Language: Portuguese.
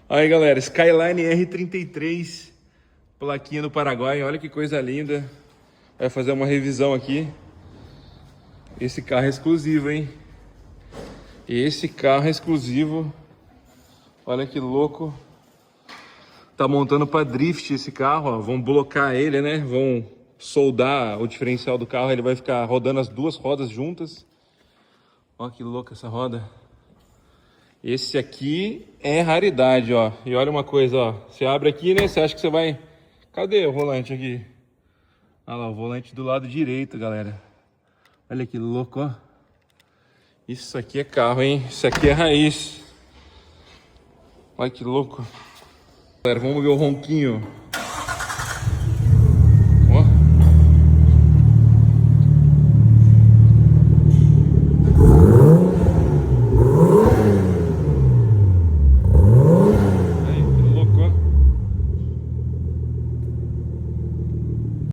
Aí, galera, Skyline R33, plaquinha do Paraguai, olha que coisa linda. Vai fazer uma revisão aqui. Esse carro é exclusivo, hein? Esse carro é exclusivo. Olha que louco. Tá montando para drift esse carro, ó. Vão blocar ele, né? Vão soldar o diferencial do carro. Ele vai ficar rodando as duas rodas juntas. Olha que louca essa roda. Esse aqui é raridade, ó. E olha uma coisa, ó. Você abre aqui, né? Você acha que você vai... Cadê o volante aqui? Olha lá, o volante do lado direito, galera. Olha que louco, ó. Isso aqui é carro, hein? Isso aqui é raiz. Olha que louco. Galera, vamos ver o ronquinho.